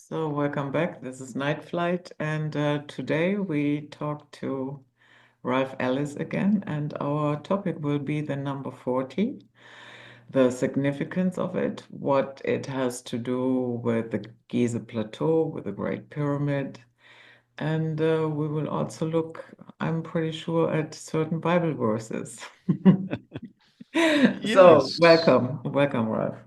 So, welcome back. This is Night Flight, and today we talk to Ralph Ellis again, and our topic will be the number 40, the significance of it, what it has to do with the Giza Plateau, with the Great Pyramid, and we will also look, I'm pretty sure, at certain Bible verses. So, Yes. welcome, Ralph.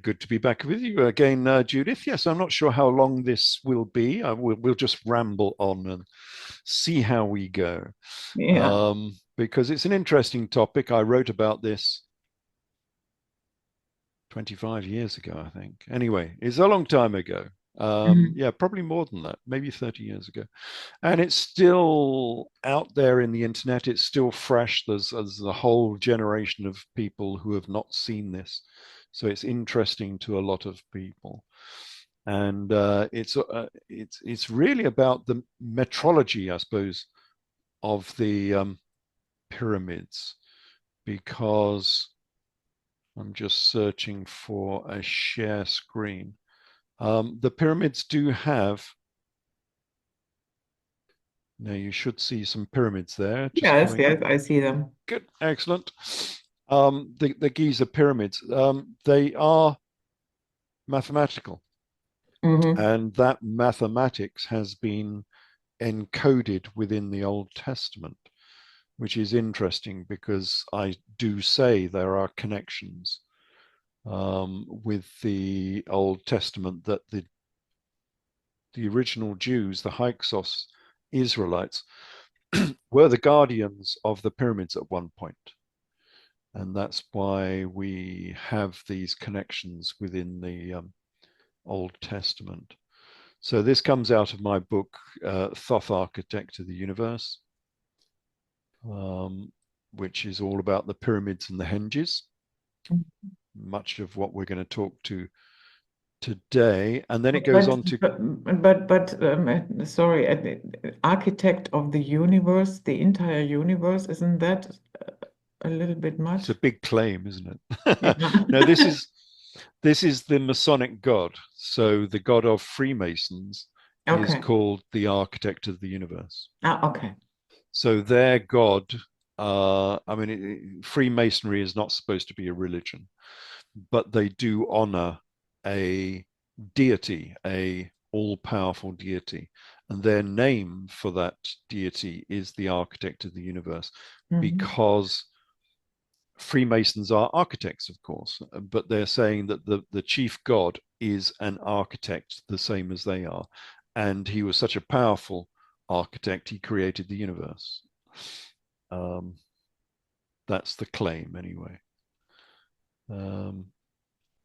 Good to be back with you again, Judith. Yes, I'm not sure how long this will be. We'll just ramble on and see how we go, Yeah. because it's an interesting topic. I wrote about this 25 years ago, I think. Anyway, it's a long time ago. Mhm. Yeah, probably more than that, maybe 30 years ago. And it's still out there in the internet. It's still fresh. There's a whole generation of people who have not seen this. So it's interesting to a lot of people. And it's really about the metrology, I suppose, of the pyramids, because I'm just searching for a share screen. The pyramids do have, now you should see some pyramids there just Yes, coming up. yes, I see them. Good, excellent. The Giza pyramids, they are mathematical, Hmm. and that mathematics has been encoded within the Old Testament, which is interesting because I do say there are connections with the Old Testament, that the original Jews, the Hyksos Israelites, were the guardians of the pyramids at one point. And that's why we have these connections within the Old Testament. So this comes out of my book, Thoth, Architect of the Universe, um, which is all about the pyramids and the henges, much of what we're going to talk to today. And then it goes But on to, sorry, architect of the universe, the entire universe, isn't that a little bit it's a much? big claim, isn't Yeah. it? No, this is the Masonic God. So the God of Freemasons is Okay. called the Architect of the Universe. Ah, okay. So their God, I mean, Freemasonry is not supposed to be a religion, but they do honor a deity, a all-powerful deity, and their name for that deity is the Architect of the Universe, Hmm. because Freemasons are architects, of course, but they're saying that the chief god is an architect the same as they are. And he was such a powerful architect, he created the universe. Um, that's the claim, anyway. Um,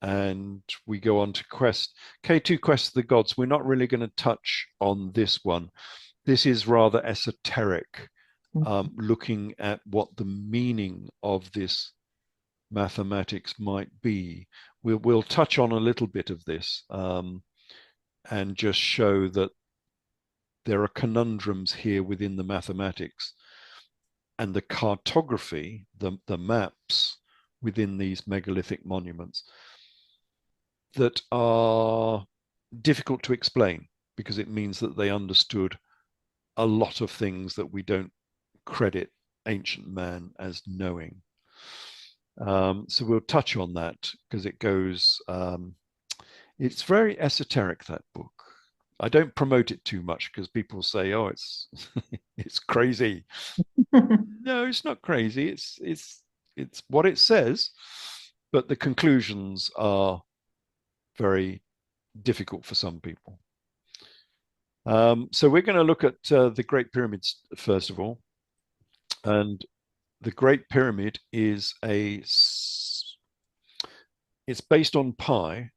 and we go on to K2 Quest of the Gods. We're not really going to touch on this one. This is rather esoteric, looking at what the meaning of this mathematics might be. We'll touch on a little bit of this, and just show that there are conundrums here within the mathematics and the cartography, the maps within these megalithic monuments, that are difficult to explain, because it means that they understood a lot of things that we don't credit ancient man as knowing. So we'll touch on that because it goes, it's very esoteric, that book. I don't promote it too much because people say, "Oh, it's it's crazy." No, it's not crazy. It's what it says, but the conclusions are very difficult for some people. So we're going to look at the Great Pyramids first of all, and the Great Pyramid is it's based on pi,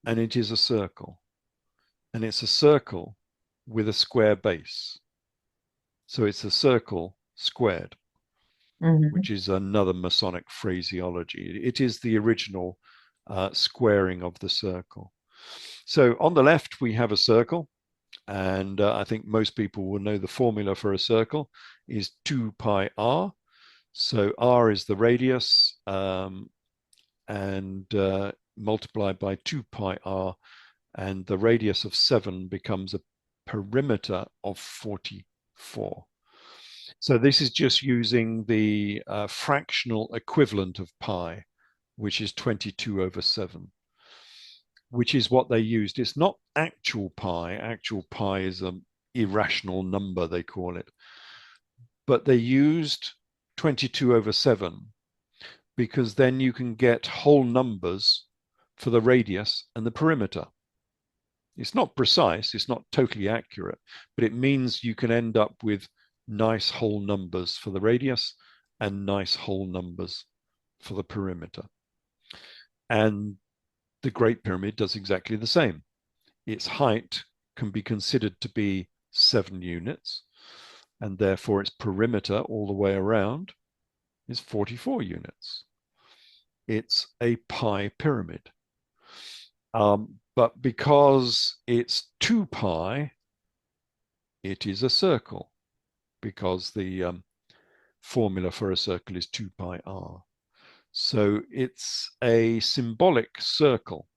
and it is a circle, and it's a circle with a square base. So it's a circle squared, Hmm. which is another Masonic phraseology. It is the original squaring of the circle. So on the left, we have a circle. And I think most people will know the formula for a circle is 2 pi r. So r is the radius, and multiplied by 2 pi r, and the radius of 7 becomes a perimeter of 44. So this is just using the fractional equivalent of pi, which is 22 over 7, which is what they used. It's not actual pi. Actual pi is an irrational number, they call it. But they used 22 over 7 because then you can get whole numbers for the radius and the perimeter. It's not precise, it's not totally accurate, but it means you can end up with nice whole numbers for the radius and nice whole numbers for the perimeter. And the Great Pyramid does exactly the same. Its height can be considered to be 7 units, and therefore its perimeter all the way around is 44 units. It's a pi pyramid. But because it's 2 pi, it is a circle, because the formula for a circle is 2 pi r. So it's a symbolic circle.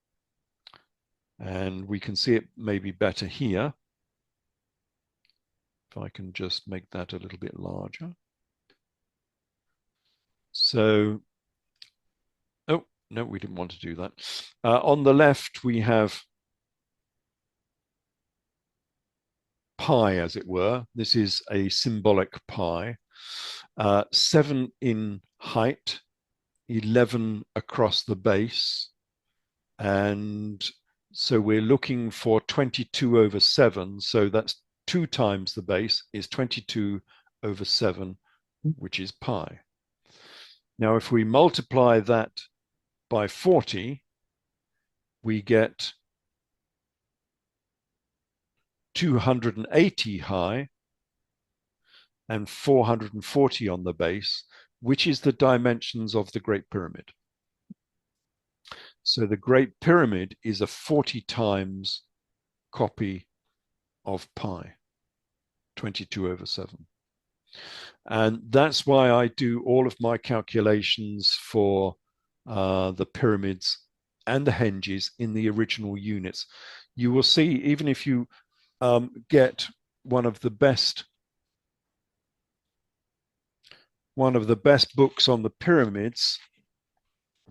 And we can see it maybe better here. If I can just make that a little bit larger. So, oh, no, we didn't want to do that. On the left, we have pi, as it were. This is a symbolic pi. 7 in height, 11 across the base. And so we're looking for 22 over 7. So that's 2 times the base is 22 over 7, which is pi. Now, if we multiply that by 40, we get 280 high and 440 on the base, which is the dimensions of the Great Pyramid. So the Great Pyramid is a 40 times copy of pi, 22 over 7. And that's why I do all of my calculations for the pyramids and the henges in the original units. You will see, even if you get one of the best books on the pyramids,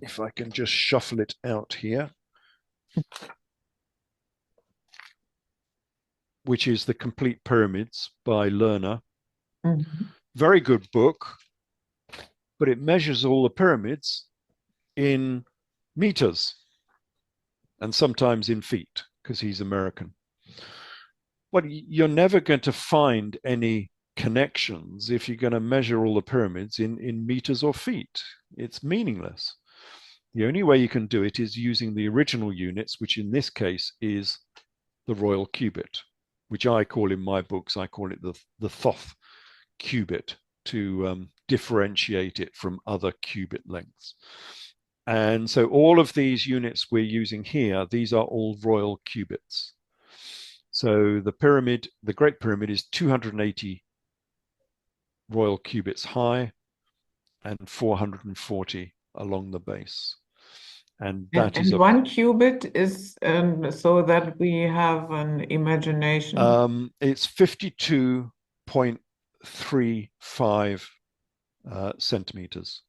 if I can just shuffle it out here, which is The Complete Pyramids by Lerner. Mm-hmm. Very good book, but it measures all the pyramids in meters and sometimes in feet, because he's American. But you're never going to find any connections if you're going to measure all the pyramids in meters or feet. It's meaningless. The only way you can do it is using the original units, which in this case is the royal cubit, which I call in my books, I call it the Thoth cubit, to differentiate it from other cubit lengths. And so all of these units we're using here, these are all royal cubits. So the pyramid, the Great Pyramid, is 280 royal cubits high and 440 along the base. And that is And 1 cubit is, so that we have an imagination. It's 52.35 centimeters.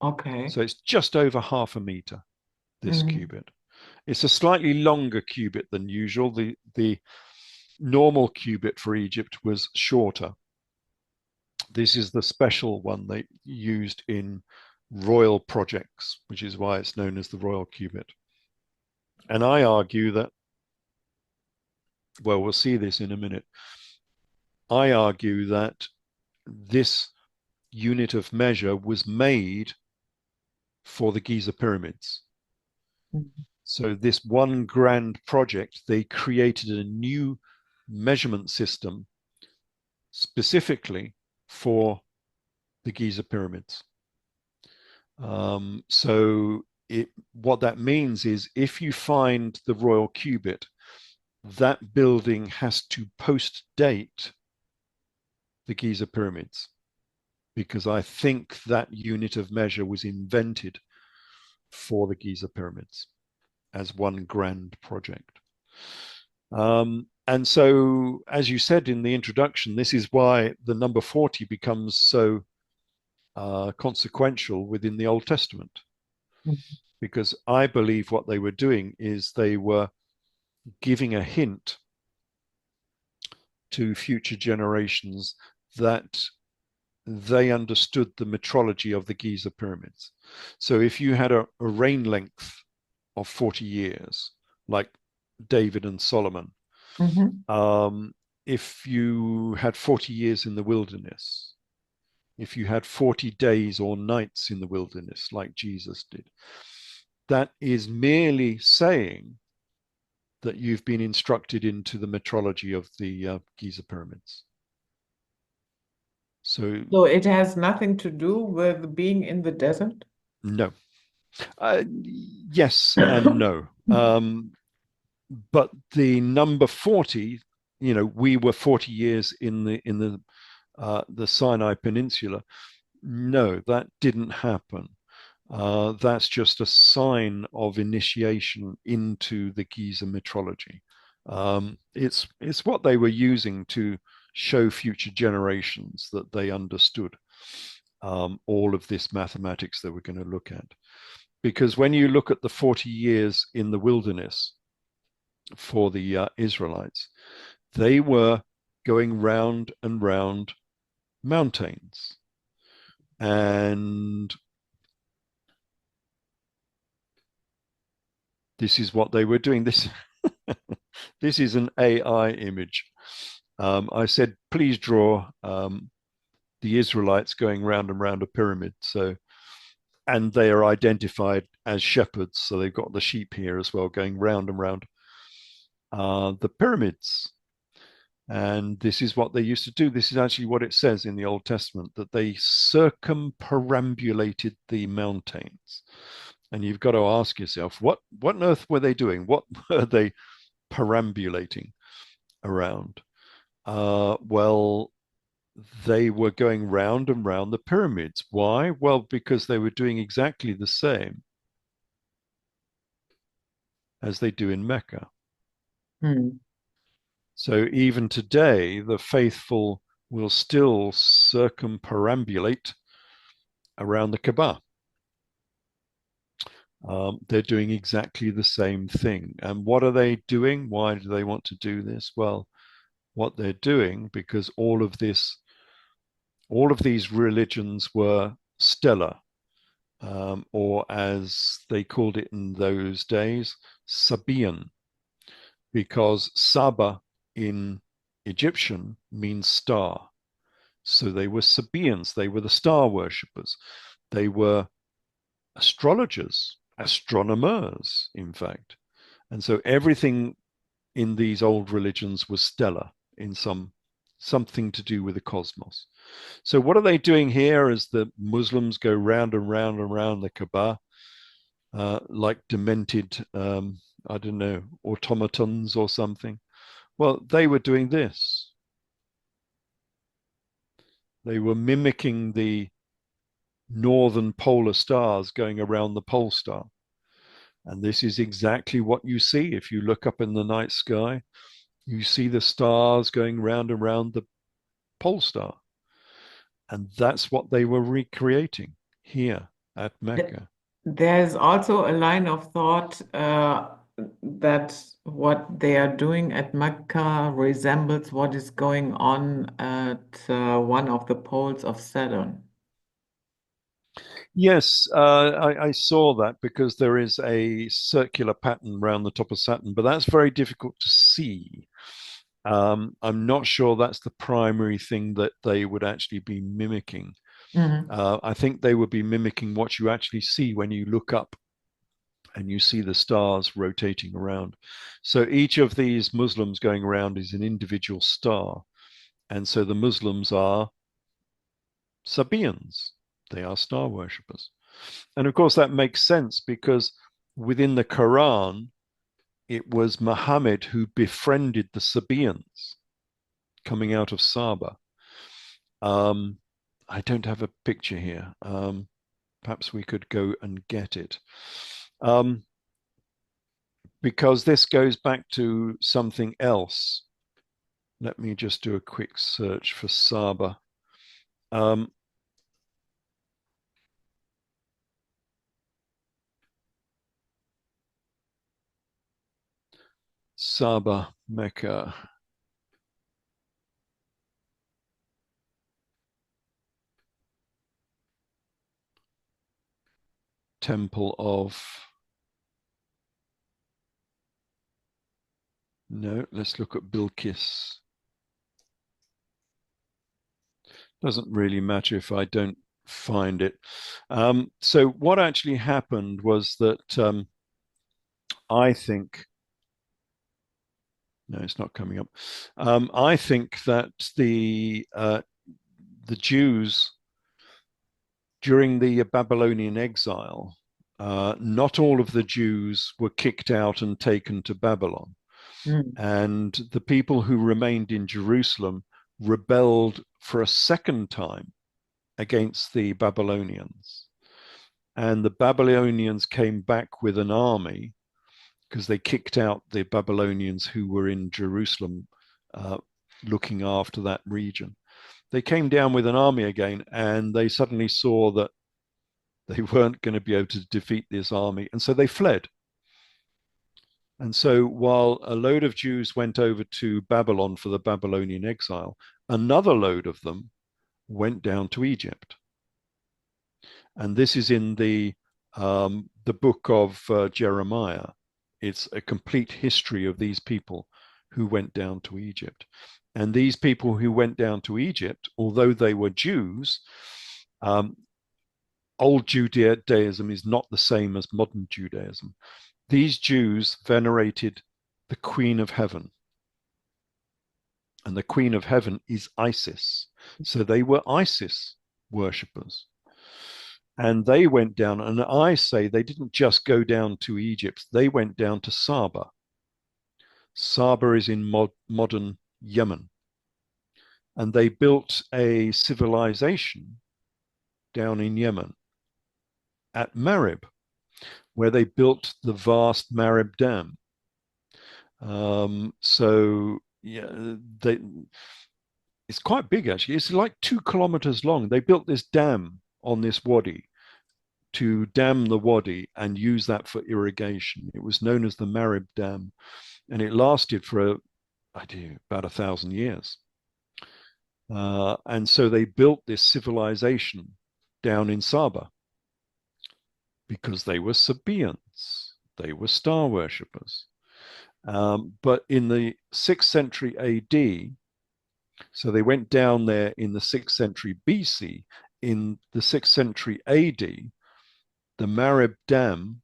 Okay. So it's just over half a meter, this cubit. It's a slightly longer cubit than usual. The normal cubit for Egypt was shorter. This is the special one they used in royal projects, which is why it's known as the royal cubit. And I argue that, well, we'll see this in a minute. I argue that this unit of measure was made for the Giza pyramids. Mhm. So this one grand project, they created a new measurement system specifically for the Giza pyramids. What that means is, if you find the royal cubit, that building has to post-date the Giza pyramids, because I think that unit of measure was invented for the Giza pyramids. as one grand project. And so, as you said in the introduction, this is why the number 40 becomes so consequential within the Old Testament, because I believe what they were doing is they were giving a hint to future generations that they understood the metrology of the Giza pyramids. So if you had a reign length of 40 years, like David and Solomon, Mhm. if you had 40 years in the wilderness, if you had 40 days or nights in the wilderness, like Jesus did, that is merely saying that you've been instructed into the metrology of the Giza pyramids. So, So it has nothing to do with being in the desert? no. Yes and no. But the number 40, we were 40 years in the Sinai Peninsula. No, that didn't happen. That's just a sign of initiation into the Giza metrology. It's what they were using to show future generations that they understood all of this mathematics that we're going to look at. Because when you look at the 40 years in the wilderness for the Israelites, they were going round and round mountains. And this is what they were doing. This is an AI image. I said, please draw the Israelites going round and round a pyramid. So, and they are identified as shepherds. So they've got the sheep here as well, going round and round the pyramids. And this is what they used to do. This is actually what it says in the Old Testament, that they circumperambulated the mountains. And you've got to ask yourself, what on earth were they doing? What were they perambulating around? Well, they were going round and round the pyramids. Why? Well, because they were doing exactly the same as they do in Mecca. Hmm. So even today, the faithful will still circumperambulate around the Kaaba. They're doing exactly the same thing. And what are they doing? Why do they want to do this? Well, what they're doing, because all of these religions were stellar, or as they called it in those days, Sabaean, because Saba in Egyptian means star. So they were Sabaeans, they were the star worshippers, they were astrologers, astronomers, in fact. And so everything in these old religions was stellar in something to do with the cosmos. So what are they doing here as the Muslims go round and round and round the Kaaba, like demented, I don't know, automatons or something? Well, they were doing this. They were mimicking the northern polar stars going around the pole star. And this is exactly what you see if you look up in the night sky. You see the stars going round and round the pole star. And that's what they were recreating here at Mecca. There's also a line of thought that what they are doing at Mecca resembles what is going on at one of the poles of Saturn. Yes, I saw that because there is a circular pattern around the top of Saturn, but that's very difficult to see. I'm not sure that's the primary thing that they would actually be mimicking. Mhm. I think they would be mimicking what you actually see when you look up and you see the stars rotating around. So each of these Muslims going around is an individual star. And so the Muslims are Sabaeans, they are star worshippers. And of course, that makes sense because within the Quran, it was Muhammad who befriended the Sabaeans coming out of Saba. Um, I don't have a picture here. Perhaps we could go and get it. Um, because this goes back to something else. Let me just do a quick search for Saba. Um, Saba, Mecca. Temple of, no, let's look at Bilqis. Doesn't really matter if I don't find it. So what actually happened was that I think, no, it's not coming up. I think that the Jews during the Babylonian exile, not all of the Jews were kicked out and taken to Babylon. Mm. And the people who remained in Jerusalem rebelled for a second time against the Babylonians. And the Babylonians came back with an army because they kicked out the Babylonians who were in Jerusalem uh, looking after that region. They came down with an army again, and they suddenly saw that they weren't going to be able to defeat this army. And so they fled. And so while a load of Jews went over to Babylon for the Babylonian exile, another load of them went down to Egypt. And this is in the book of Jeremiah. It's a complete history of these people who went down to Egypt. And these people who went down to Egypt, although they were Jews, old Judaism is not the same as modern Judaism. These Jews venerated the Queen of Heaven. And the Queen of Heaven is Isis. So they were Isis worshippers. And they went down, and I say they didn't just go down to Egypt, they went down to Saba. Saba is in modern Yemen. And they built a civilization down in Yemen at Marib, where they built the vast Marib Dam. So yeah, it's quite big actually. It's like 2 kilometers long. They built this dam on this wadi to dam the wadi and use that for irrigation. It was known as the Marib Dam, and it lasted for about 1,000 years. And so they built this civilization down in Saba because they were Sabaeans, they were star worshippers. But in the 6th century AD, so they went down there in the 6th century BC. In the 6th century AD, the Marib Dam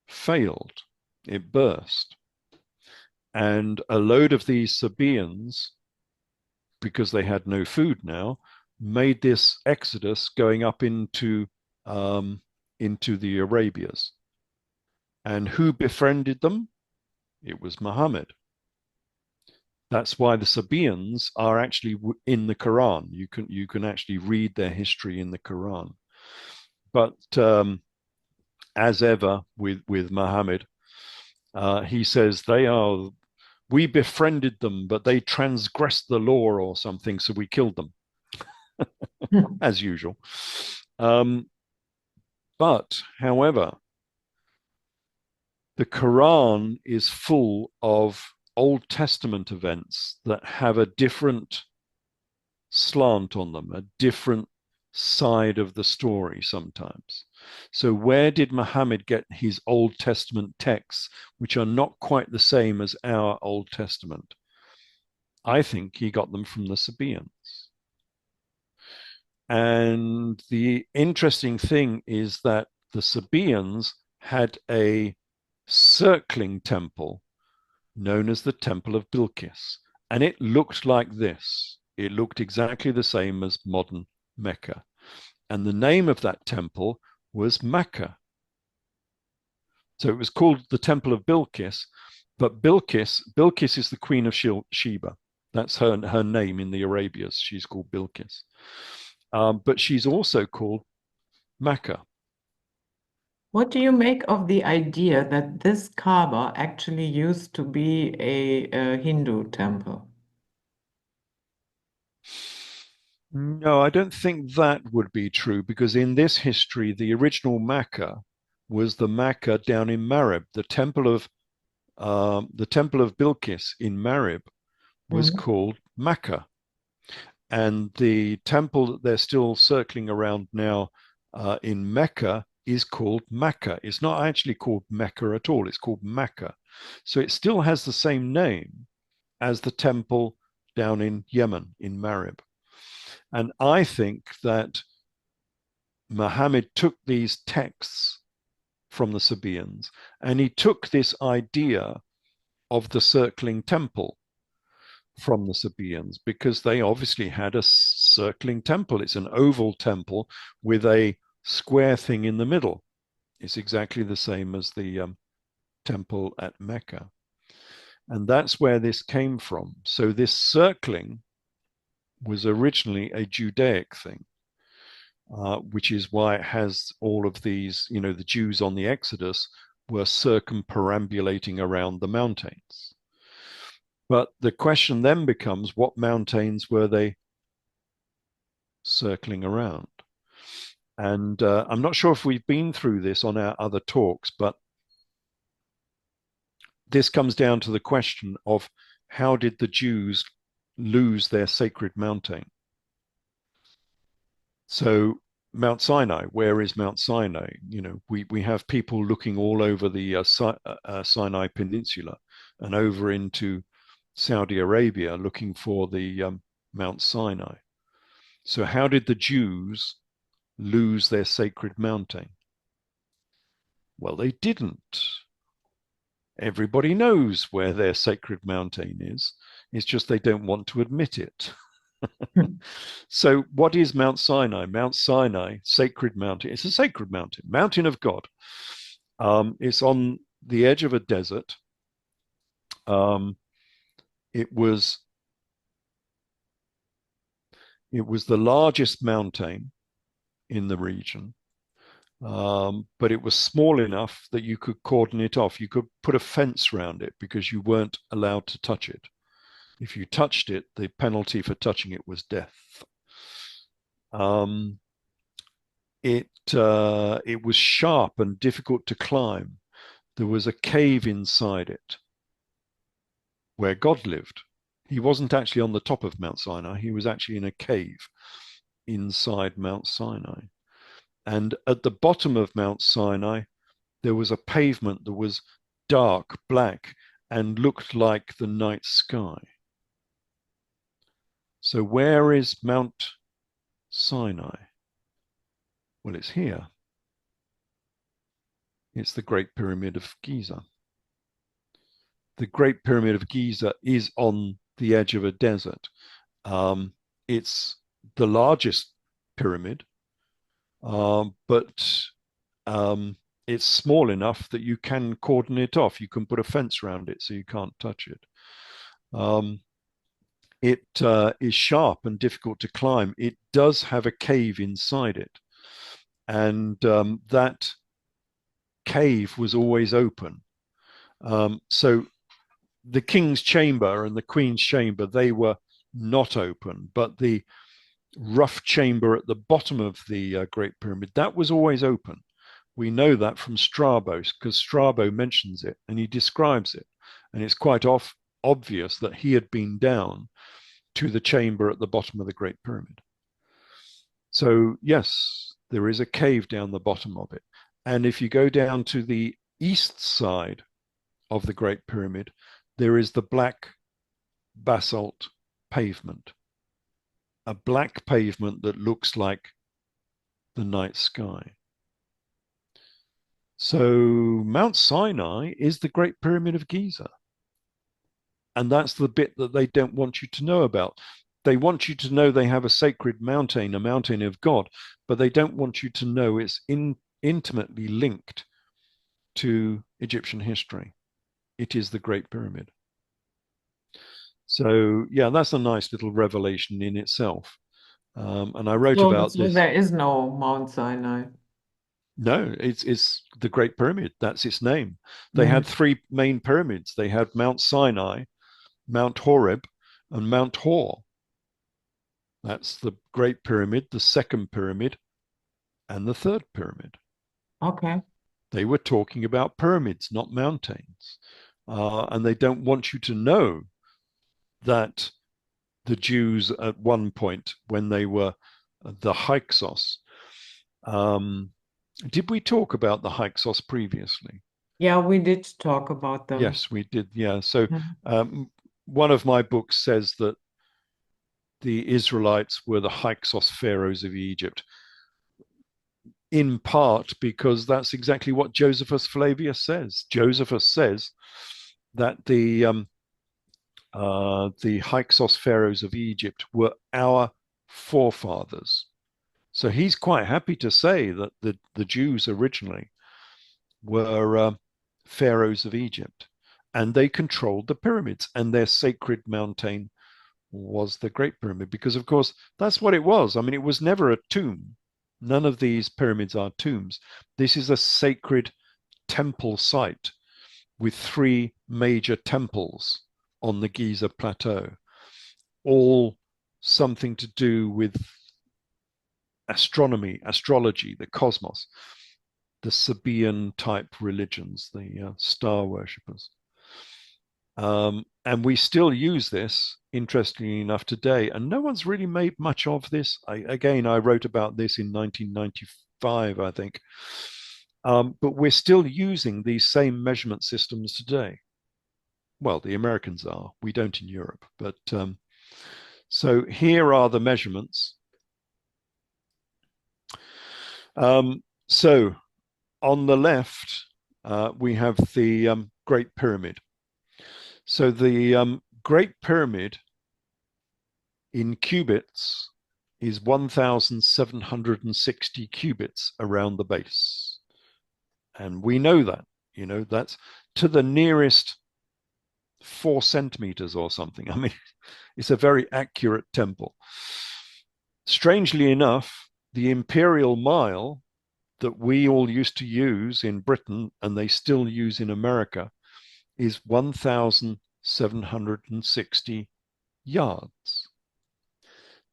failed. It burst. And a load of these Sabaeans, because they had no food now, made this exodus going up into the Arabias. And who befriended them? It was Muhammad. That's why the Sabaeans are actually in the Quran. You can actually read their history in the Quran. But as ever with Muhammad, he says we befriended them, but they transgressed the law or something, so we killed them, as usual. But however, the Quran is full of Old Testament events that have a different slant on them, a different side of the story sometimes. So, where did Muhammad get his Old Testament texts, which are not quite the same as our Old Testament? I think he got them from the Sabaeans. And the interesting thing is that the Sabaeans had a circling temple known as the Temple of Bilqis. And it looked like this. It looked exactly the same as modern Mecca. And the name of that temple was Mecca. So it was called the Temple of Bilqis, but Bilqis is the Queen of Sheba. That's her name in the Arabias. She's called Bilqis. But she's also called Mecca. What do you make of the idea that this Kaaba actually used to be a Hindu temple? No, I don't think that would be true because in this history, the original Mecca was the Mecca down in Marib. The temple of Bilqis in Marib was Mhm. called Mecca, and the temple that they're still circling around now in Mecca is called Mecca. It's not actually called Mecca at all. It's called Mecca, so it still has the same name as the temple down in Yemen in Marib. And I think that Muhammad took these texts from the Sabaeans and he took this idea of the circling temple from the Sabaeans because they obviously had a circling temple. It's an oval temple with a square thing in the middle. It's exactly the same as the temple at Mecca. And that's where this came from. So this circling was originally a Judaic thing. Which is why it has all of these, the Jews on the Exodus were circumperambulating around the mountains. But the question then becomes what mountains were they circling around? And I'm not sure if we've been through this on our other talks, but this comes down to the question of how did the Jews lose their sacred mountain? So Mount Sinai, where is Mount Sinai? We have people looking all over the Sinai Peninsula and over into Saudi Arabia looking for the Mount Sinai. So how did the Jews lose their sacred mountain? Well, they didn't. Everybody knows where their sacred mountain is. It's just they don't want to admit it. So, what is Mount Sinai? Mount Sinai, sacred mountain. It's a sacred mountain, mountain of God. It's on the edge of a desert. Um, it was it was the largest mountain in the region, but it was small enough that you could cordon it off. You could put a fence around it because you weren't allowed to touch it. If you touched it, the penalty for touching it was death. Um, it was sharp and difficult to climb. There was a cave inside it where God lived. He wasn't actually on the top of Mount Sinai, he was actually in a cave inside Mount Sinai. And at the bottom of Mount Sinai, there was a pavement that was dark, black, and looked like the night sky. So, where is Mount Sinai? Well, it's here. It's the Great Pyramid of Giza. The Great Pyramid of Giza is on the edge of a desert. It's the largest pyramid, but it's small enough that you can cordon it off. You can put a fence around it so you can't touch it. It is sharp and difficult to climb. It does have a cave inside it, and that cave was always open. So the king's chamber and the queen's chamber, they were not open, but the rough chamber at the bottom of the Great Pyramid, that was always open. We know that from Strabo because Strabo mentions it and he describes it. And it's quite obvious that he had been down to the chamber at the bottom of the Great Pyramid. So, yes, there is a cave down the bottom of it. And if you go down to the east side of the Great Pyramid, there is the black basalt pavement, a black pavement that looks like the night sky. So Mount Sinai is the Great Pyramid of Giza. And that's the bit that they don't want you to know about. They want you to know they have a sacred mountain, a mountain of God, but they don't want you to know it's intimately linked to Egyptian history. It is the Great Pyramid. So, yeah, that's a nice little revelation in itself. And I wrote So, about so this. there is no Mount Sinai. No, it's the Great Pyramid. That's its name. They Mm. had three main pyramids. They had Mount Sinai, Mount Horeb, and Mount Hor. That's the Great Pyramid, the second pyramid, and the third pyramid. Okay. They were talking about pyramids, not mountains. And they don't want you to know that the Jews at one point, when they were the Hyksos, did we talk about the Hyksos previously? Yeah, we did talk about them. Yes, we did. Yeah. So Mhm. one of my books says that the Israelites were the Hyksos pharaohs of Egypt, in part because that's exactly what Josephus Flavius says. Josephus says that the Hyksos pharaohs of Egypt were our forefathers. So he's quite happy to say that the Jews originally were pharaohs of Egypt, and they controlled the pyramids, and their sacred mountain was the Great Pyramid, because of course that's what it was. I mean, it was never a tomb. None of these pyramids are tombs. This is a sacred temple site with three major temples on the Giza plateau, all something to do with astronomy, astrology, the cosmos, the Sabaean type religions, the star worshippers. And we still use this, interestingly enough, today. And no one's really made much of this. I wrote about this in 1995, I think. But we're still using these same measurement systems today. Well, the Americans are. We don't in Europe. But so here are the measurements. So on the left, we have the Great Pyramid. So the Great Pyramid in cubits is 1,760 cubits around the base. And we know that, that's to the nearest 4 centimeters or something. I mean, it's a very accurate temple. Strangely enough, the imperial mile that we all used to use in Britain and they still use in America is 1,760 yards.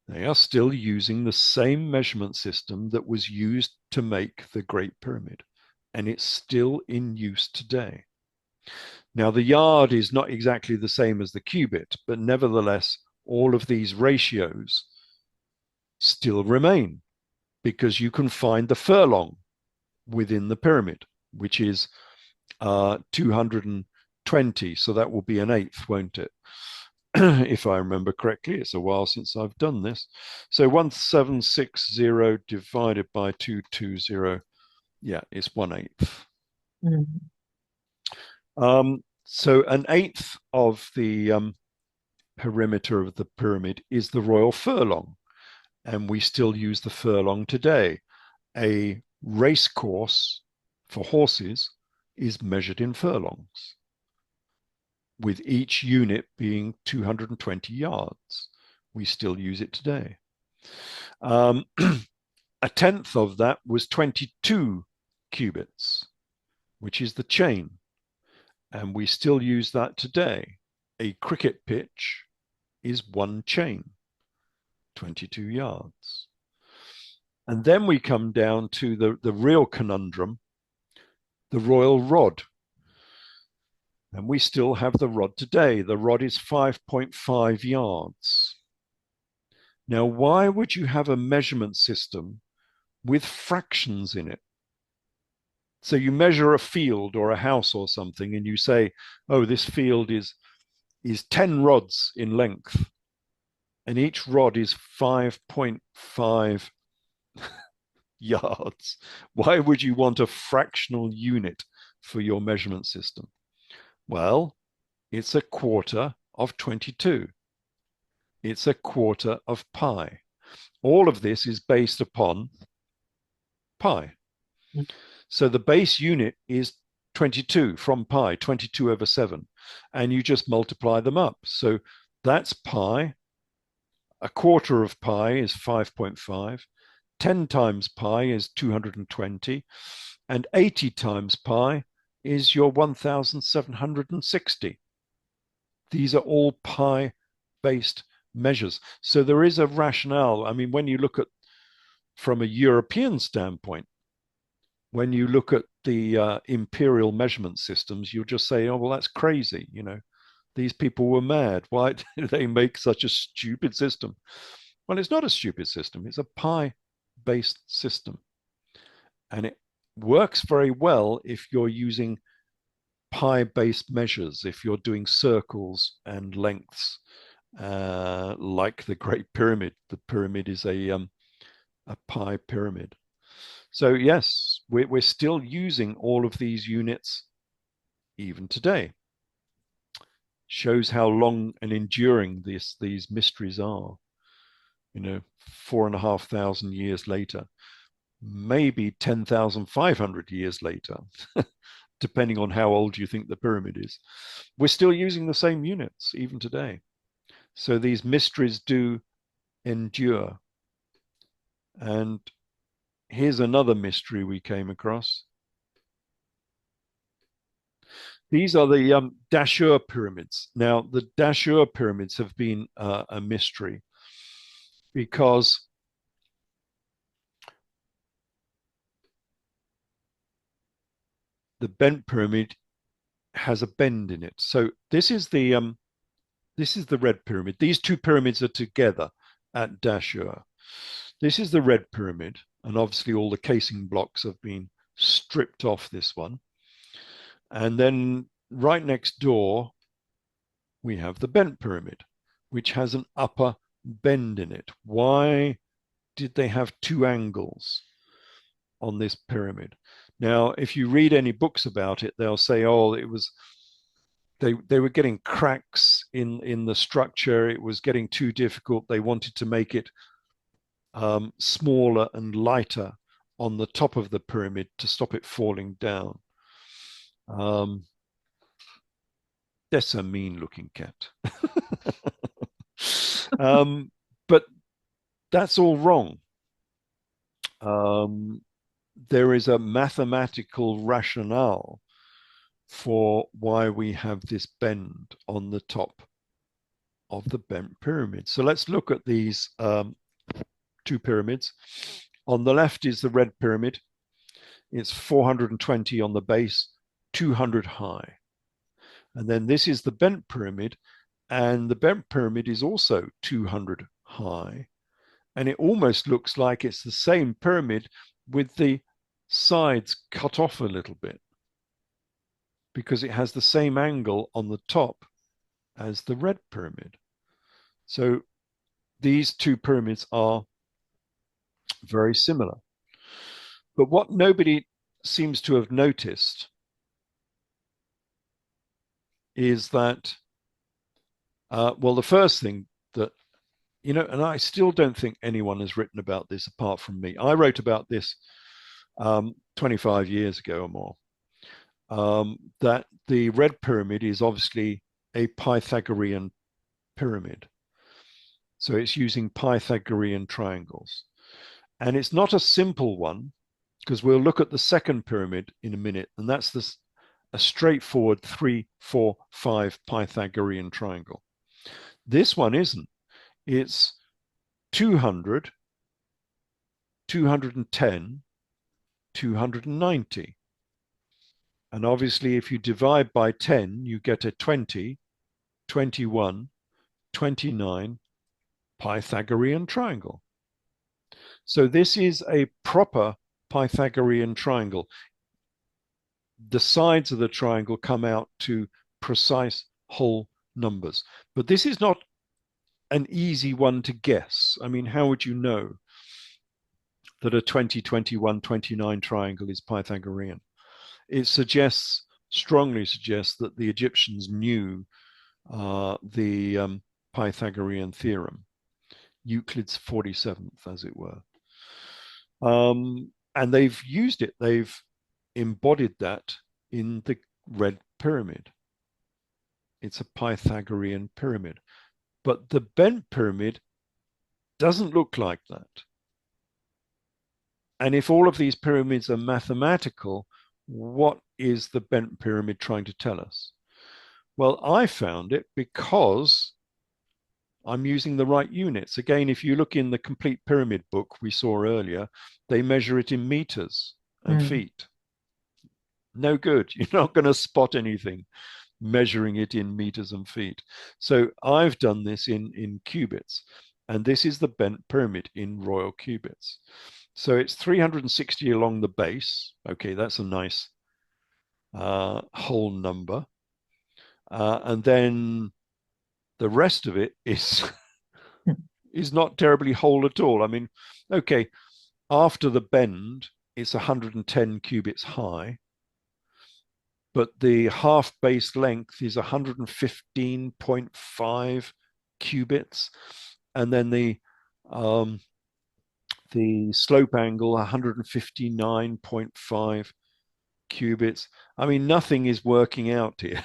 They are still using the same measurement system that was used to make the Great Pyramid, and it's still in use today. Now, the yard is not exactly the same as the cubit, but nevertheless, all of these ratios still remain because you can find the furlong within the pyramid, which is 220. So that will be an eighth, won't it? If I remember correctly. It's a while since I've done this. So 1760 divided by 220, yeah, it's 1/8. Mhm. So an eighth of the perimeter of the pyramid is the royal furlong, and we still use the furlong today. A race course for horses is measured in furlongs, with each unit being 220 yards. We still use it today. A tenth of that was 22 cubits, which is the chain. And we still use that today. A cricket pitch is one chain, 22 yards. And then we come down to the real conundrum, the royal rod. And we still have the rod today. The rod is 5.5 yards. Now, why would you have a measurement system with fractions in it? So you measure a field or a house or something, and you say, oh, this field is 10 rods in length, and each rod is 5.5 yards. Why would you want a fractional unit for your measurement system? Well, it's a quarter of 22. It's a quarter of pi. All of this is based upon pi. So the base unit is 22 from pi, 22 over 7. And you just multiply them up. So that's pi. A quarter of pi is 5.5. 10 times pi is 220, and 80 times pi is your 1760. These are all pi-based measures. So there is a rationale. I mean, when you look at, from a European standpoint, when you look at the imperial measurement systems, you'll just say, oh, well, that's crazy. You know, these people were mad. Why did they make such a stupid system? Well, it's not a stupid system. It's a pi-based system. And it works very well if you're using pi-based measures, if you're doing circles and lengths, like the Great Pyramid. The pyramid is a pi pyramid. So yes, we're still using all of these units even today. Shows how long and enduring these mysteries are. You know, 4,500 years later, maybe 10,500 years later, depending on how old you think the pyramid is. We're still using the same units even today. So these mysteries do endure. And here's another mystery we came across. These are the Dahshur pyramids. Now, the Dahshur pyramids have been a mystery because the bent pyramid has a bend in it. So this is the red pyramid. These two pyramids are together at Dahshur. This is the red pyramid, and obviously all the casing blocks have been stripped off this one. And then right next door, we have the bent pyramid, which has an upper bend in it. Why did they have two angles on this pyramid? Now, if you read any books about it, they'll say, oh, it was they were getting cracks in the structure. It was getting too difficult. They wanted to make it smaller and lighter on the top of the pyramid to stop it falling down. That's a mean-looking cat. But that's all wrong. There is a mathematical rationale for why we have this bend on the top of the bent pyramid. So let's look at these two pyramids. On the left is the red pyramid. It's 420 on the base, 200 high. And then this is the bent pyramid, and the bent pyramid is also 200 high. And it almost looks like it's the same pyramid with the sides cut off a little bit, because it has the same angle on the top as the red pyramid. So these two pyramids are very similar. But what nobody seems to have noticed is that, well, the first thing that, you know, and I still don't think anyone has written about this apart from me. I wrote about this 25 years ago or more, that the red pyramid is obviously a Pythagorean pyramid. So it's using Pythagorean triangles. And it's not a simple one, because we'll look at the second pyramid in a minute, and that's a straightforward 3, 4, 5 Pythagorean triangle. This one isn't. It's 200, 210, 290. And obviously, if you divide by 10, you get a 20, 21, 29 Pythagorean triangle. So this is a proper Pythagorean triangle. The sides of the triangle come out to precise whole numbers. But this is not an easy one to guess. I mean, how would you know that a 20, 21, 29 triangle is Pythagorean? It strongly suggests that the Egyptians knew the Pythagorean theorem, Euclid's 47th, as it were. And they've used it. They've embodied that in the red pyramid. It's a Pythagorean pyramid. But the bent pyramid doesn't look like that. And if all of these pyramids are mathematical, what is the bent pyramid trying to tell us? Well, I found it because I'm using the right units. Again, if you look in the complete pyramid book we saw earlier, they measure it in meters and feet. No good. You're not going to spot anything measuring it in meters and feet. So I've done this in cubits, and this is the bent pyramid in royal cubits. So it's 360 along the base. Okay, that's a nice whole number. And then the rest of it is is not terribly whole at all. I mean, okay, after the bend, it's 110 cubits high, but the half base length is 115.5 cubits, and then the slope angle 159.5 cubits. I mean, nothing is working out here.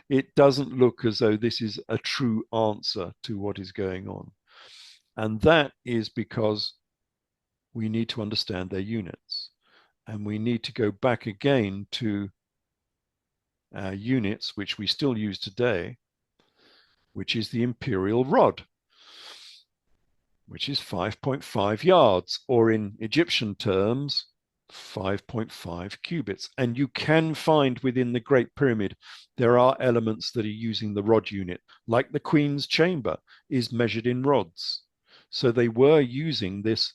It doesn't look as though this is a true answer to what is going on. And that is because we need to understand their units. And we need to go back again to our units, which we still use today, which is the imperial rod, which is 5.5 yards, or in Egyptian terms, 5.5 cubits. And you can find within the Great Pyramid, there are elements that are using the rod unit, like the Queen's Chamber is measured in rods. So they were using this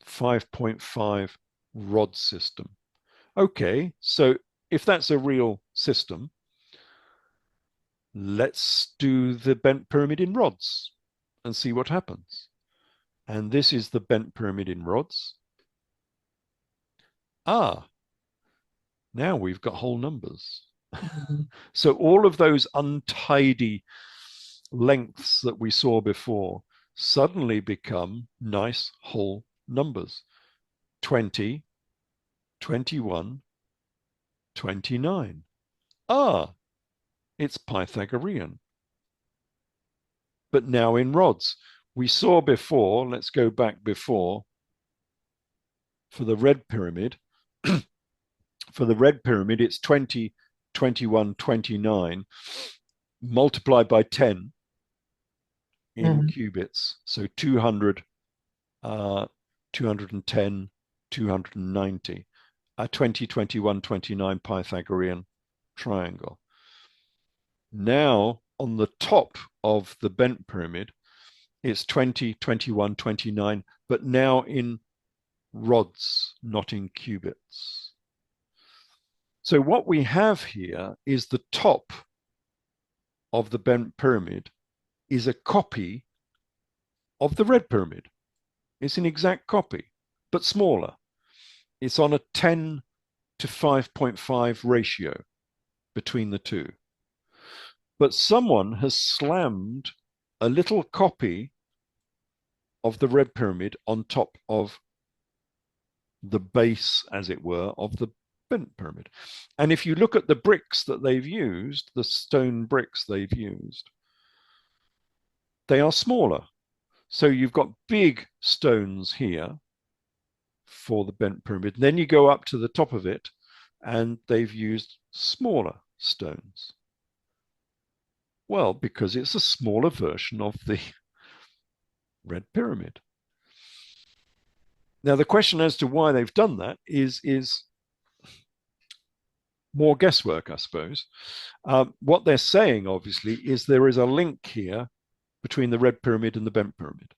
5.5 rod system. Okay, so if that's a real system, let's do the bent pyramid in rods and see what happens. And this is the bent pyramid in rods. Ah, now we've got whole numbers. So all of those untidy lengths that we saw before suddenly become nice whole numbers. 20, 21, 29. Ah, it's Pythagorean. But now in rods. We saw before, let's go back before, for the red pyramid. For the red pyramid, it's 20, 21, 29 multiplied by 10 in cubits. So 200, 210, 290. A 20, 21, 29 Pythagorean triangle. Now, on the top of the bent pyramid, it's 20, 21, 29, but now in rods, not in cubits. So what we have here is the top of the bent pyramid is a copy of the red pyramid. It's an exact copy, but smaller. It's on a 10 to 5.5 ratio between the two. But someone has slammed a little copy of the red pyramid on top of the base, as it were, of the bent pyramid. And if you look at the bricks that they've used, the stone bricks they've used, they are smaller. So you've got big stones here for the bent pyramid. And then you go up to the top of it, and they've used smaller stones. Well, because it's a smaller version of the red pyramid. Now, the question as to why they've done that is more guesswork, I suppose. What they're saying, obviously, is there is a link here between the red pyramid and the bent pyramid.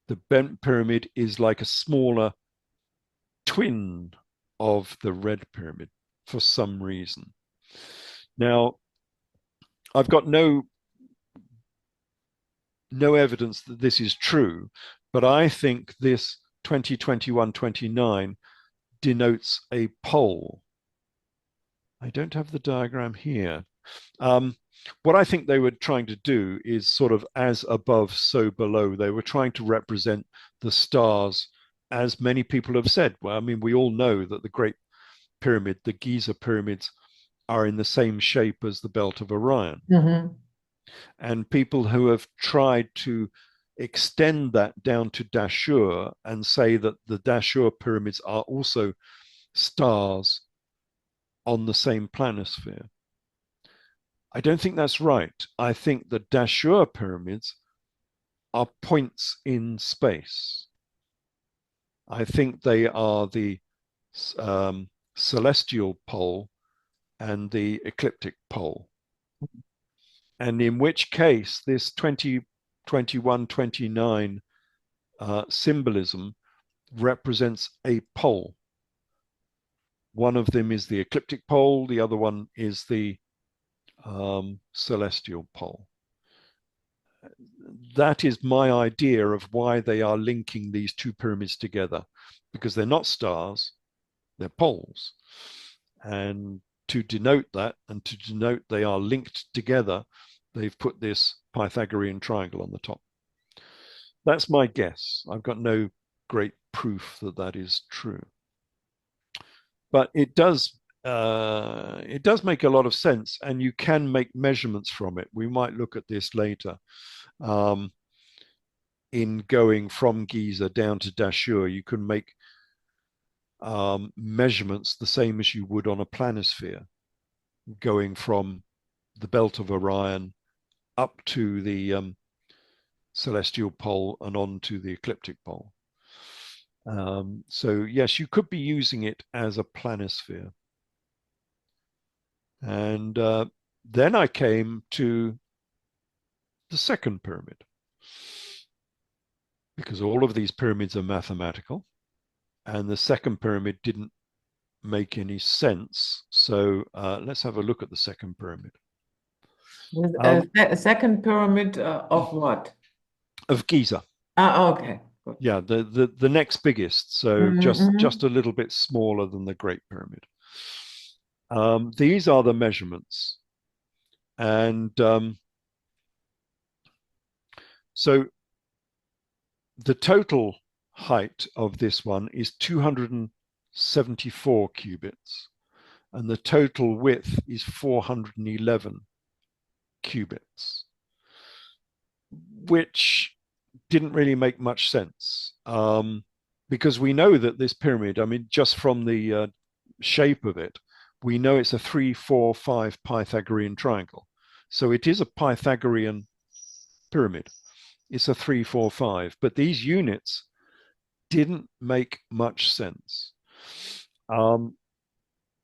The bent pyramid is like a smaller twin of the red pyramid for some reason. Now, I've got no evidence that this is true, but I think this 2021 29 denotes a pole. I don't have the diagram here. What I think they were trying to do is sort of as above, so below. They were trying to represent the stars, as many people have said. Well, I mean, we all know that the Great Pyramid, the Giza pyramids, are in the same shape as the Belt of Orion. And people who have tried to extend that down to Dahshur and say that the Dahshur pyramids are also stars on the same planisphere. I don't think that's right. I think the Dahshur pyramids are points in space. I think they are the celestial pole and the ecliptic pole. And in which case, this 2021 29 symbolism represents a pole. One of them is the ecliptic pole, the other one is the celestial pole. That is my idea of why they are linking these two pyramids together, because they're not stars, they're poles. And to denote that, and to denote they are linked together, they've put this Pythagorean triangle on the top. That's my guess. I've got no great proof that that is true. But it does make a lot of sense, and you can make measurements from it. We might look at this later. In going from Giza down to Dahshur, you can make measurements the same as you would on a planisphere, going from the belt of Orion up to the celestial pole and on to the ecliptic pole. So yes, you could be using it as a planisphere. And then I came to the second pyramid, because all of these pyramids are mathematical, and the second pyramid didn't make any sense. So let's have a look at the second pyramid. A second pyramid of what? Of Giza. Okay. Good. Yeah, the next biggest. So just a little bit smaller than the Great Pyramid. These are the measurements. And so the total height of this one is 274 cubits, and the total width is 411 cubits, which didn't really make much sense, because we know that this pyramid, I mean, just from the shape of it, we know it's a 3-4-5 Pythagorean triangle. So it is a Pythagorean pyramid. It's a 3-4-5, but these units didn't make much sense,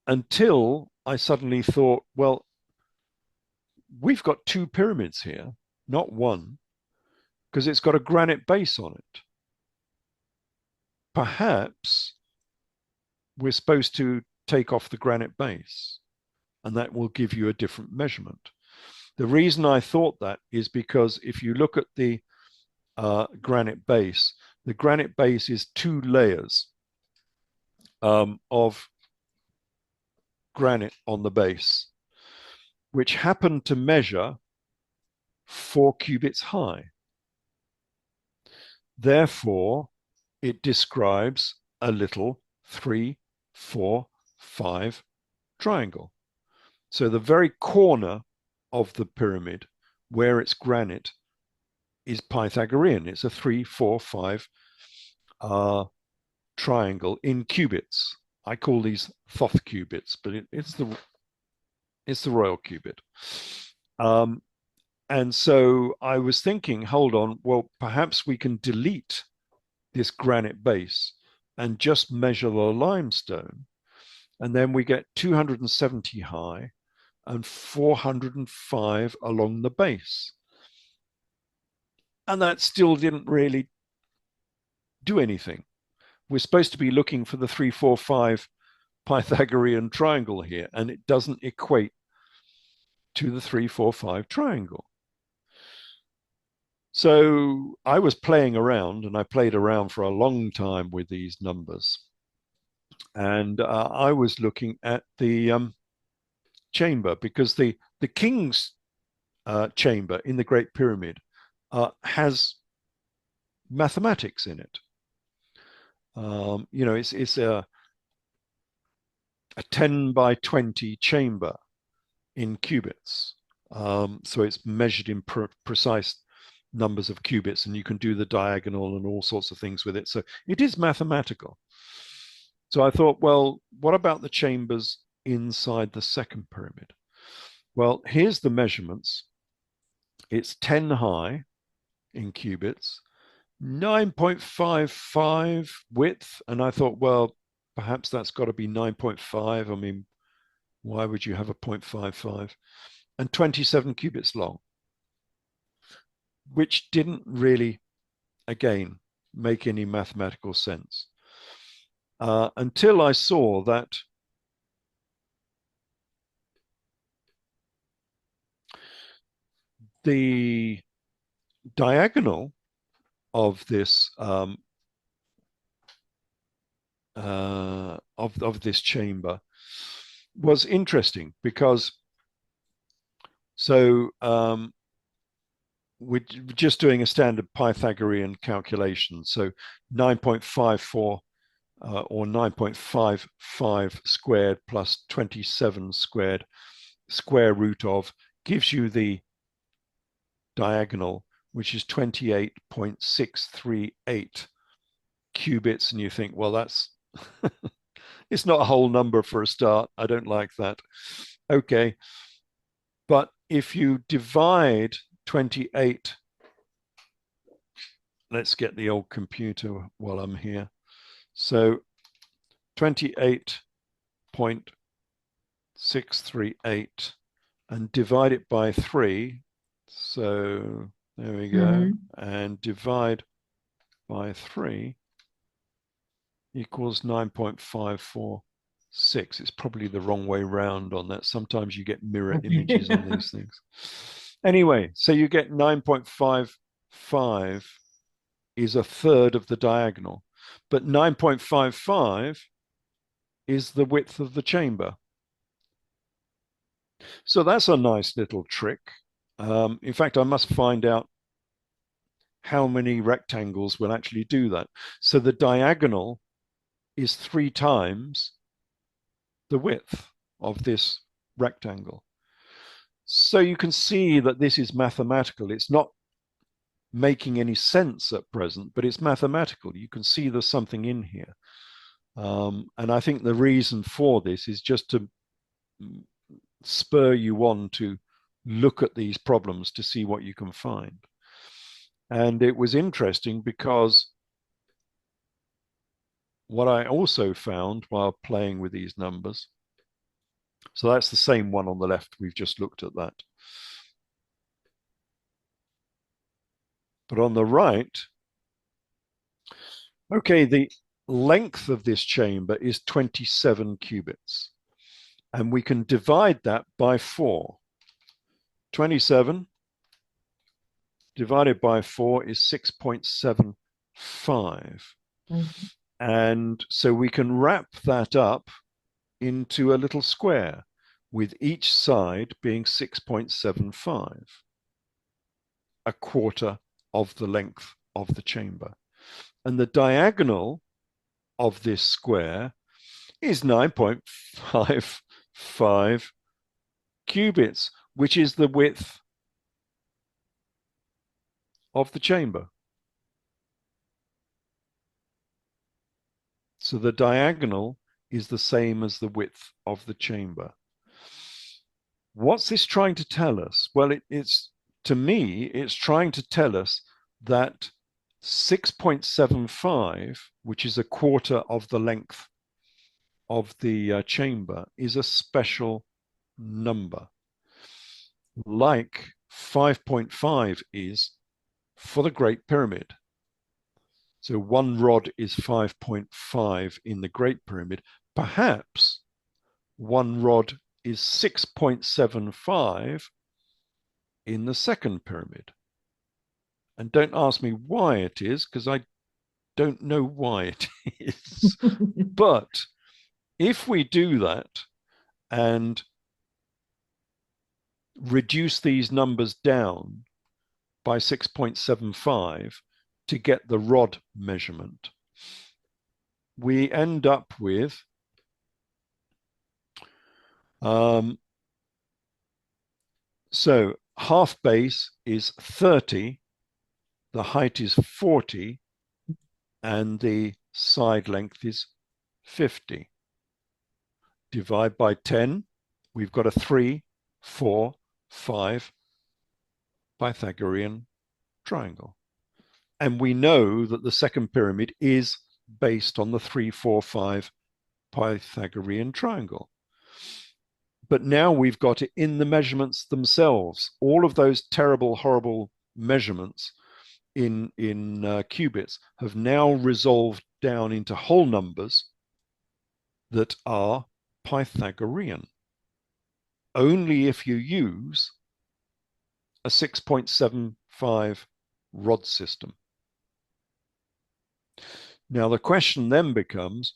until I suddenly thought, well, we've got two pyramids here, not one, because it's got a granite base on it. Perhaps we're supposed to take off the granite base, and that will give you a different measurement. The reason I thought that is because if you look at the granite base, the granite base is two layers of granite on the base, which happen to measure 4 cubits high. Therefore, it describes a little 3-4-5 triangle. So the very corner of the pyramid where it's granite is Pythagorean. It's a 3-4-5 triangle in cubits. I call these Thoth cubits, but it's the royal cubit. And so I was thinking, hold on, well, perhaps we can delete this granite base and just measure the limestone. And then we get 270 high and 405 along the base. And that still didn't really do anything. We're supposed to be looking for the 3-4-5 Pythagorean triangle here, and it doesn't equate to the 3-4-5 triangle. So I was playing around, and I played around for a long time with these numbers. And I was looking at the chamber, because the king's chamber in the Great Pyramid has mathematics in it. It's a 10 by 20 chamber in cubits. So it's measured in precise numbers of cubits, and you can do the diagonal and all sorts of things with it. So it is mathematical. So I thought, well, what about the chambers inside the second pyramid? Well, here's the measurements. It's 10 high in cubits, 9.55 width. And I thought, well, perhaps that's got to be 9.5. I mean, why would you have a 0.55? And 27 cubits long, which didn't really, again, make any mathematical sense. Until I saw that the diagonal of this of this chamber was interesting, because we're just doing a standard Pythagorean calculation. So 9.54 or 9.55 squared plus 27 squared, square root of, gives you the diagonal, which is 28.638 cubits. And you think, well, that's it's not a whole number for a start. I don't like that. Okay. But if you divide 28, let's get the old computer while I'm here. So 28.638 and divide it by 3. So there we go. And divide by 3 equals 9.546. It's probably the wrong way round on that. Sometimes you get mirror images on these things. Anyway, so you get 9.55 is a third of the diagonal, but 9.55 is the width of the chamber. So that's a nice little trick. In fact, I must find out how many rectangles will actually do that. So the diagonal is 3 times the width of this rectangle. So you can see that this is mathematical. It's not making any sense at present, but it's mathematical. You can see there's something in here. And I think the reason for this is just to spur you on to look at these problems to see what you can find. And it was interesting because what I also found while playing with these numbers, so that's the same one on the left, we've just looked at that. But on the right, okay, the length of this chamber is 27 cubits. And we can divide that by 4. 27 divided by 4 is 6.75. And so we can wrap that up into a little square, with each side being 6.75, a quarter of the length of the chamber. And the diagonal of this square is 9.55 cubits, which is the width of the chamber. So the diagonal is the same as the width of the chamber. What's this trying to tell us? Well, to me, it's trying to tell us that 6.75, which is a quarter of the length of the chamber, is a special number, like 5.5 is for the Great Pyramid. So 1 rod is 5.5 in the Great Pyramid. Perhaps 1 rod is 6.75 in the second pyramid. And don't ask me why it is, because I don't know why it is. But if we do that and reduce these numbers down by 6.75 to get the rod measurement, we end up with so half base is 30 the height is 40 and the side length is 50. Divide by 10, we've got a 3, 4, 5 Pythagorean triangle. And we know that the second pyramid is based on the 3, 4, 5 Pythagorean triangle. But now we've got it in the measurements themselves. All of those terrible, horrible measurements in cubits have now resolved down into whole numbers that are Pythagorean. Only if you use a 6.75 rod system. Now the question then becomes,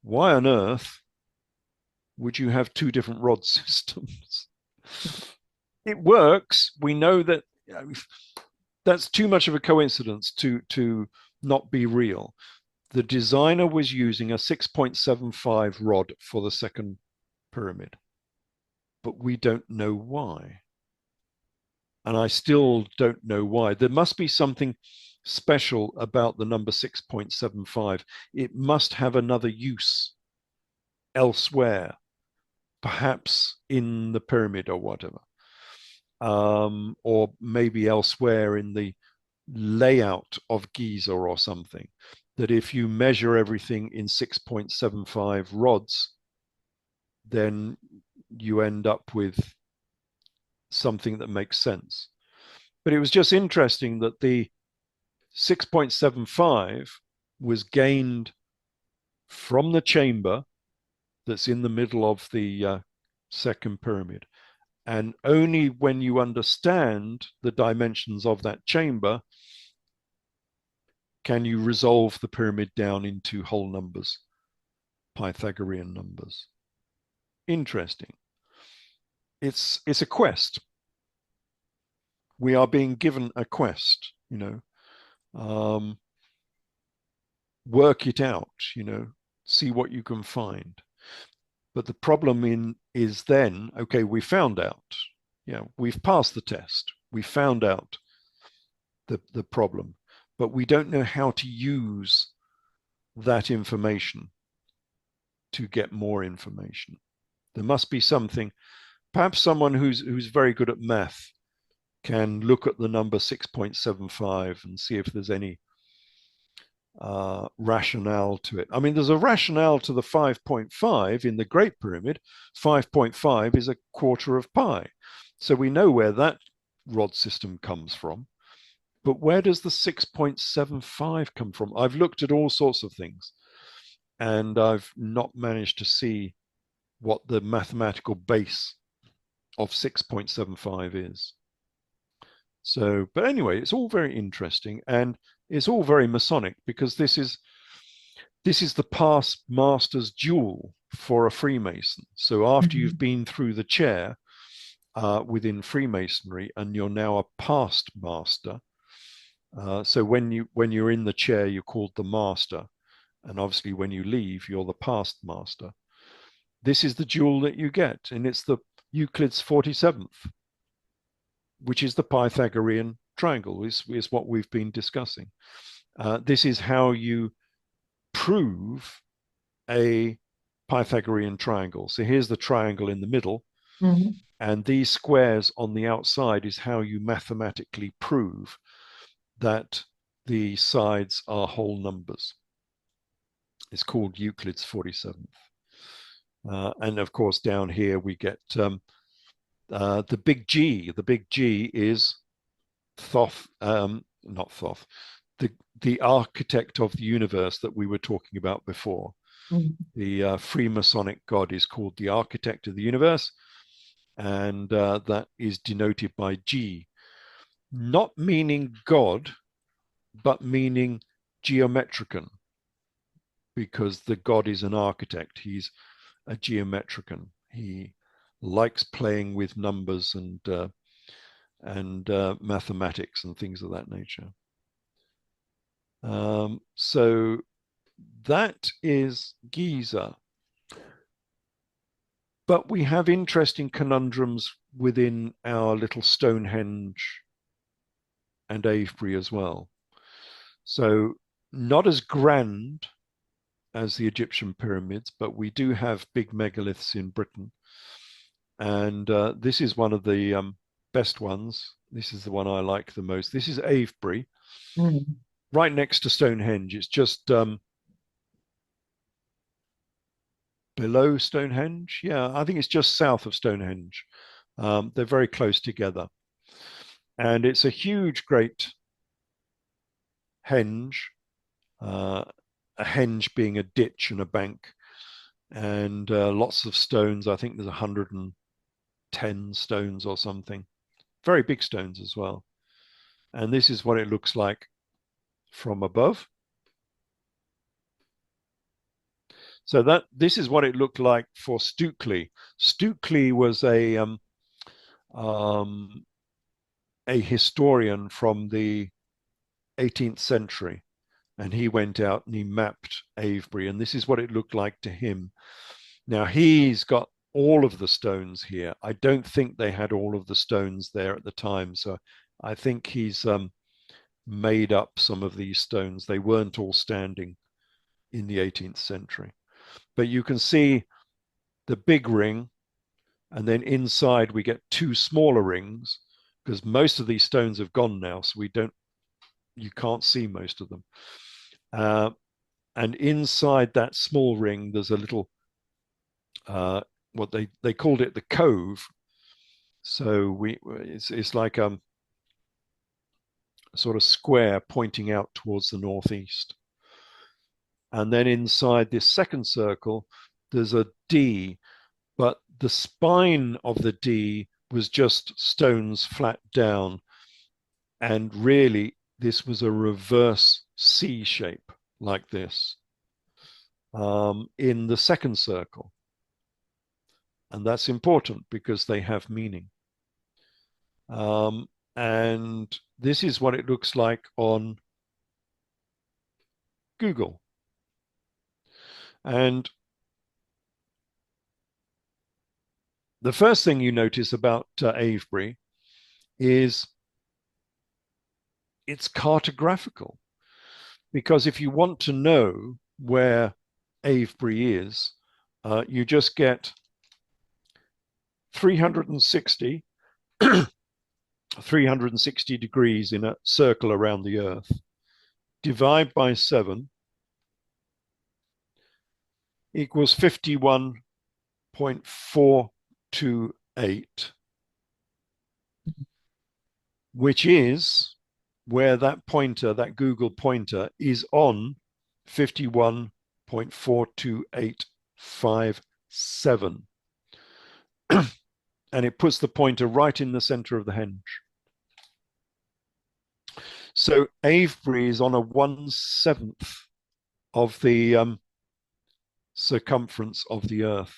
why on earth would you have two different rod systems? It works. We know that that's too much of a coincidence to not be real. The designer was using a 6.75 rod for the second pyramid, but we don't know why. And I still don't know why. There must be something special about the number 6.75. It must have another use elsewhere, perhaps in the pyramid or whatever, or maybe elsewhere in the layout of Giza or something, that if you measure everything in 6.75 rods, then you end up with something that makes sense. But it was just interesting that the 6.75 was gained from the chamber that's in the middle of the second pyramid. And only when you understand the dimensions of that chamber can you resolve the pyramid down into whole numbers, Pythagorean numbers. Interesting. It's a quest. We are being given a quest, work it out, see what you can find. But the problem is then, okay, we found out, we've passed the test. We found out the problem, but we don't know how to use that information to get more information. There must be something. Perhaps someone who's very good at math can look at the number 6.75 and see if there's any rationale to it. I mean, there's a rationale to the 5.5 in the Great Pyramid. 5.5 is a quarter of pi. So we know where that rod system comes from. But where does the 6.75 come from? I've looked at all sorts of things, and I've not managed to see what the mathematical base of 6.75 is. So, but anyway, it's all very interesting, and it's all very Masonic, because this is the past master's jewel for a Freemason. So after you've been through the chair within Freemasonry, and you're now a past master. So when you're in the chair, you're called the master, and obviously when you leave, you're the past master. This is the jewel that you get, and it's the Euclid's 47th, which is the Pythagorean triangle, is what we've been discussing. This is how you prove a Pythagorean triangle. So here's the triangle in the middle, and these squares on the outside is how you mathematically prove that the sides are whole numbers. It's called Euclid's 47th. And of course, down here we get the big G. The big G is Thoth, not Thoth, the architect of the universe that we were talking about before. The Freemasonic god is called the architect of the universe, and that is denoted by G, not meaning God, but meaning geometrician, because the god is an architect. He's a geometrician. He likes playing with numbers and mathematics and things of that nature. So that is Giza. But we have interesting conundrums within our little Stonehenge and Avebury as well. So not as grand as the Egyptian pyramids, but we do have big megaliths in Britain. And this is one of the best ones. This is the one I like the most. This is Avebury, Mm. right next to Stonehenge. It's just below Stonehenge. Yeah, I think it's just south of Stonehenge. They're very close together. And it's a huge, great henge, uh, a henge being a ditch and a bank, and lots of stones. I think there's 110 stones or something. Very big stones as well. And this is what it looks like from above. So that this is what it looked like for Stukely. Stukely was um, a historian from the 18th century, and he went out and he mapped Avebury, and this is what it looked like to him. Now he's got all of the stones here. I don't think they had all of the stones there at the time, so I think he's made up some of these stones. They weren't all standing in the 18th century. But you can see the big ring, and then inside we get two smaller rings, because most of these stones have gone now, so you can't see most of them. And inside that small ring, there's a little, what they called it the cove. So it's like a sort of square pointing out towards the northeast. And then inside this second circle, there's a D, but the spine of the D was just stones flat down. And really, this was a reverse C shape like this in the second circle. And that's important because they have meaning. And this is what it looks like on Google. And the first thing you notice about Avebury is it's cartographical. Because if you want to know where Avebury is, you just get 360 360 degrees in a circle around the Earth, divide by 7 equals 51.428, which is where that pointer, that Google pointer, is on 51.42857. And it puts the pointer right in the center of the henge. So Avebury is on a 1/7 of the circumference of the Earth.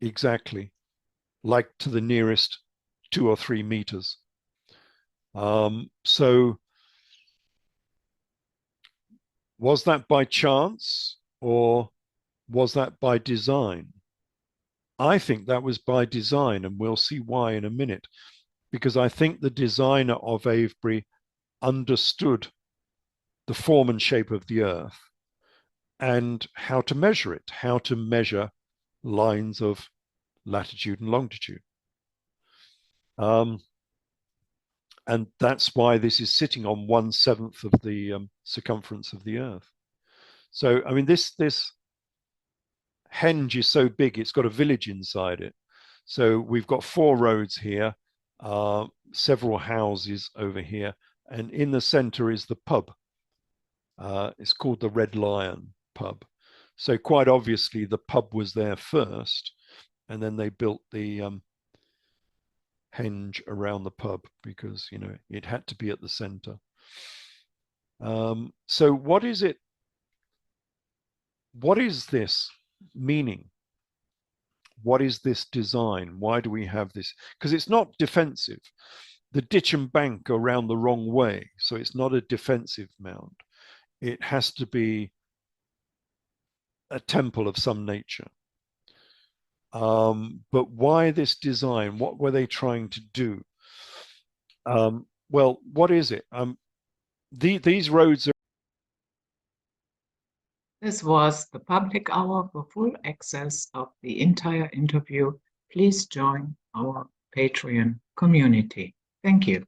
Exactly. Like to the nearest 2 or 3 meters. So was that by chance or was that by design? I think that was by design, and we'll see why in a minute, because I think the designer of Avebury understood the form and shape of the Earth and how to measure it, how to measure lines of latitude and longitude. And that's why this is sitting on 1/7 of the circumference of the Earth. So, I mean, this henge is so big, it's got a village inside it. So we've got 4 roads here, several houses over here, and in the center is the pub. It's called the Red Lion pub. So quite obviously the pub was there first, and then they built the henge around the pub because, you know, it had to be at the center. So what is it? What is this meaning? What is this design? Why do we have this? Because it's not defensive. The ditch and bank are around the wrong way, so it's not a defensive mound. It has to be a temple of some nature. But why this design? What were they trying to do? Well, what is it? these roads are. This was the public hour. For full access of the entire interview, please join our Patreon community. Thank you.